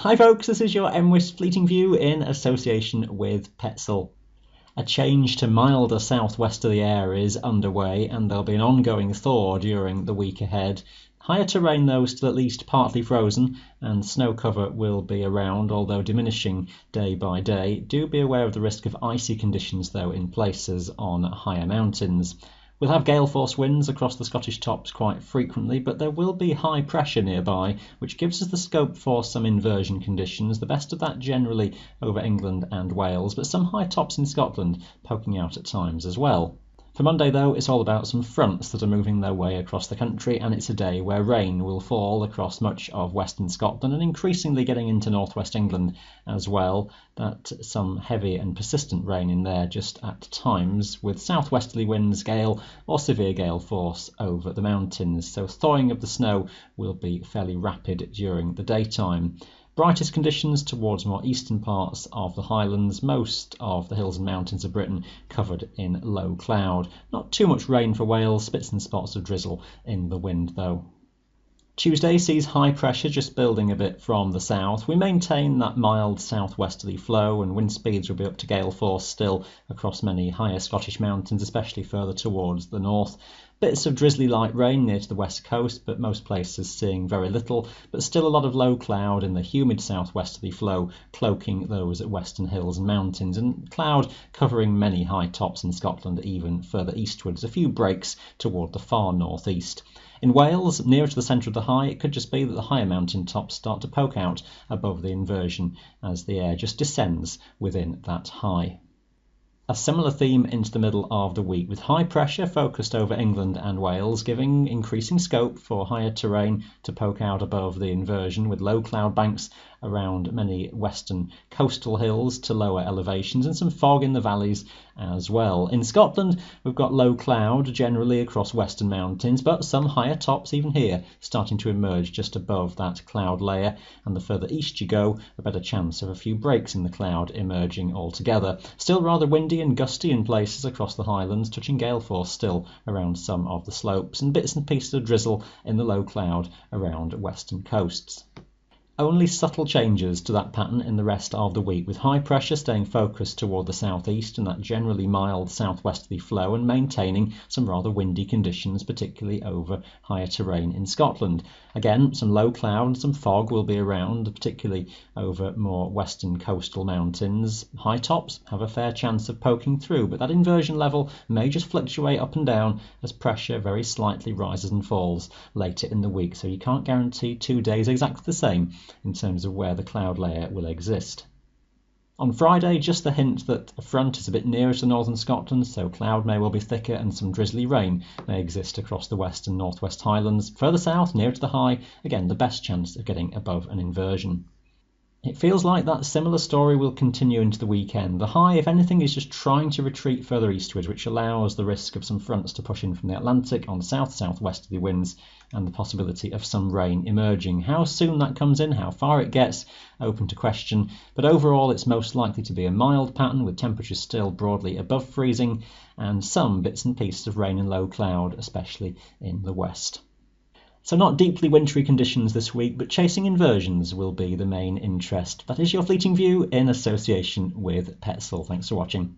Hi folks, this is your MWIS Fleeting View in association with Petzl. A change to milder southwesterly air is underway and there'll be an ongoing thaw during the week ahead. Higher terrain though still at least partly frozen and snow cover will be around, although diminishing day by day. Do be aware of the risk of icy conditions though in places on higher mountains. We'll have gale force winds across the Scottish tops quite frequently, but there will be high pressure nearby, which gives us the scope for some inversion conditions, the best of that generally over England and Wales, but some high tops in Scotland poking out at times as well. For Monday though, it's all about some fronts that are moving their way across the country, and it's a day where rain will fall across much of western Scotland and increasingly getting into northwest England as well. That some heavy and persistent rain in there just at times, with southwesterly winds, gale or severe gale force over the mountains. So thawing of the snow will be fairly rapid during the daytime. Brightest conditions towards more eastern parts of the Highlands, most of the hills and mountains of Britain covered in low cloud. Not too much rain for Wales, spits and spots of drizzle in the wind though. Tuesday sees high pressure just building a bit from the south. We maintain that mild southwesterly flow and wind speeds will be up to gale force still across many higher Scottish mountains, especially further towards the north. Bits of drizzly light rain near to the west coast, but most places seeing very little, but still a lot of low cloud in the humid southwesterly flow cloaking those western hills and mountains, and cloud covering many high tops in Scotland even further eastwards, a few breaks toward the far northeast. In Wales, nearer to the centre of the high, it could just be that the higher mountain tops start to poke out above the inversion as the air just descends within that high. A similar theme into the middle of the week, with high pressure focused over England and Wales, giving increasing scope for higher terrain to poke out above the inversion, with low cloud banks around many western coastal hills to lower elevations and some fog in the valleys as well. In Scotland, we've got low cloud generally across western mountains, but some higher tops even here starting to emerge just above that cloud layer, and the further east you go, a better chance of a few breaks in the cloud emerging altogether. Still rather windy and gusty in places across the Highlands, touching gale force still around some of the slopes, and bits and pieces of drizzle in the low cloud around western coasts. Only subtle changes to that pattern in the rest of the week, with high pressure staying focused toward the southeast and that generally mild southwesterly flow, and maintaining some rather windy conditions, particularly over higher terrain in Scotland. Again, some low cloud and some fog will be around, particularly over more western coastal mountains. High tops have a fair chance of poking through, but that inversion level may just fluctuate up and down as pressure very slightly rises and falls later in the week, so you can't guarantee 2 days exactly the same in terms of where the cloud layer will exist. On Friday, just the hint that a front is a bit nearer to northern Scotland, so cloud may well be thicker and some drizzly rain may exist across the west and northwest Highlands. Further south, nearer to the high, again the best chance of getting above an inversion. It feels like that similar story will continue into the weekend. The high, if anything, is just trying to retreat further eastwards, which allows the risk of some fronts to push in from the Atlantic on south-southwesterly winds and the possibility of some rain emerging. How soon that comes in, how far it gets, open to question, but overall it's most likely to be a mild pattern with temperatures still broadly above freezing and some bits and pieces of rain and low cloud, especially in the west. So not deeply wintry conditions this week, but chasing inversions will be the main interest. That is your Fleeting View in association with Petzl. Thanks for watching.